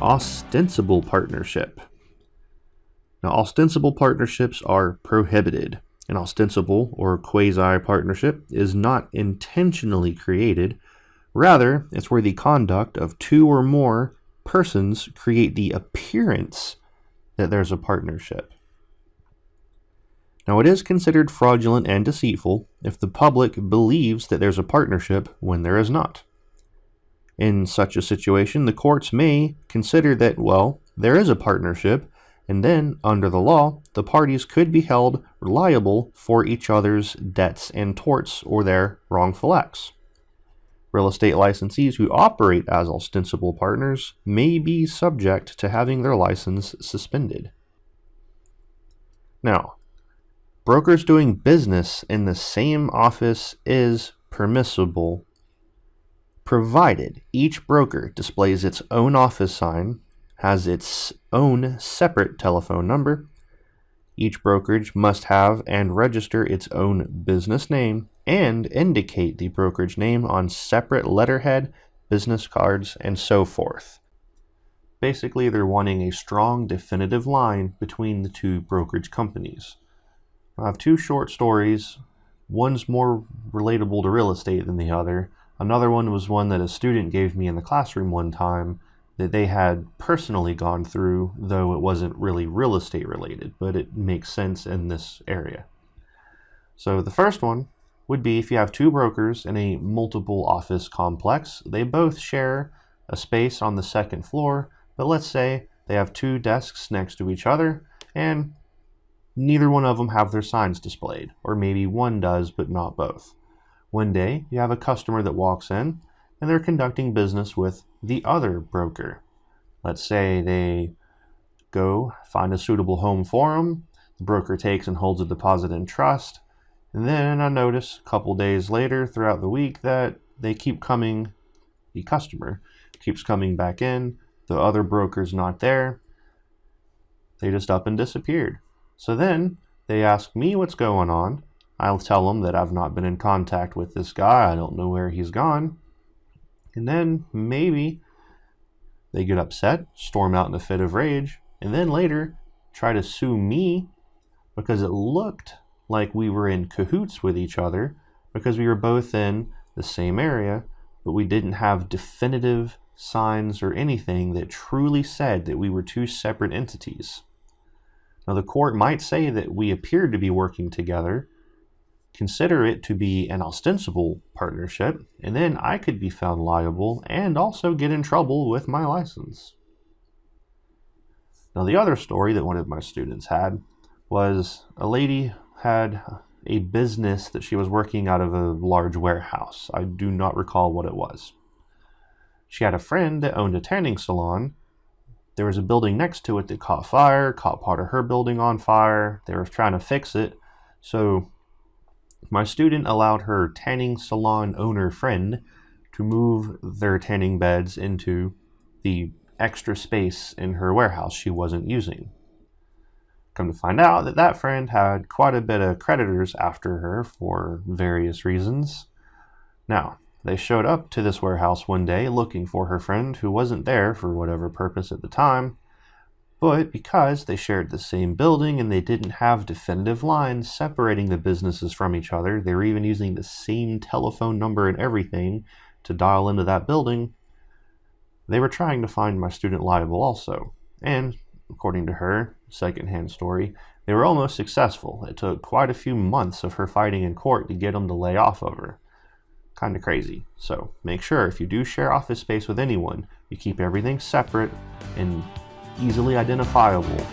Ostensible partnership. Now, ostensible partnerships are prohibited. An ostensible or quasi-partnership is not intentionally created. Rather, it's where the conduct of two or more persons create the appearance that there's a partnership. Now, it is considered fraudulent and deceitful if the public believes that there's a partnership when there is not. In such a situation, the courts may consider that, well, there is a partnership, and then, under the law, the parties could be held liable for each other's debts and torts or their wrongful acts. Real estate licensees who operate as ostensible partners may be subject to having their license suspended. Now, brokers doing business in the same office is permissible, provided each broker displays its own office sign, has its own separate telephone number. Each brokerage must have and register its own business name and indicate the brokerage name on separate letterhead, business cards, and so forth. Basically, they're wanting a strong, definitive line between the two brokerage companies. I have two short stories. One's more relatable to real estate than the other. Another one was one that a student gave me in the classroom one time that they had personally gone through, though it wasn't really real estate related, but it makes sense in this area. So the first one would be if you have two brokers in a multiple office complex, they both share a space on the second floor, but let's say they have two desks next to each other and neither one of them have their signs displayed, or maybe one does but not both. One day you have a customer that walks in and they're conducting business with the other broker. Let's say they go find a suitable home for them. The broker takes and holds a deposit in trust. And then I notice a couple days later throughout the week that the customer keeps coming back in. The other broker's not there. They just up and disappeared. So then they ask me what's going on. I'll tell them that I've not been in contact with this guy. I don't know where he's gone. And then maybe they get upset, storm out in a fit of rage, and then later try to sue me because it looked like we were in cahoots with each other because we were both in the same area, but we didn't have definitive signs or anything that truly said that we were two separate entities. Now, the court might say that we appeared to be working together, consider it to be an ostensible partnership, and then I could be found liable and also get in trouble with my license. Now, the other story that one of my students had was a lady had a business that she was working out of a large warehouse. I do not recall what it was. She had a friend that owned a tanning salon. There was a building next to it that caught fire, caught part of her building on fire. They were trying to fix it. So my student allowed her tanning salon owner friend to move their tanning beds into the extra space in her warehouse she wasn't using. Come to find out that that friend had quite a bit of creditors after her for various reasons. Now, they showed up to this warehouse one day looking for her friend who wasn't there for whatever purpose at the time, but because they shared the same building and they didn't have definitive lines separating the businesses from each other, they were even using the same telephone number and everything to dial into that building, they were trying to find my student liable also. And according to her, secondhand story, they were almost successful. It took quite a few months of her fighting in court to get them to lay off of her. Kind of crazy. So make sure if you do share office space with anyone, you keep everything separate and easily identifiable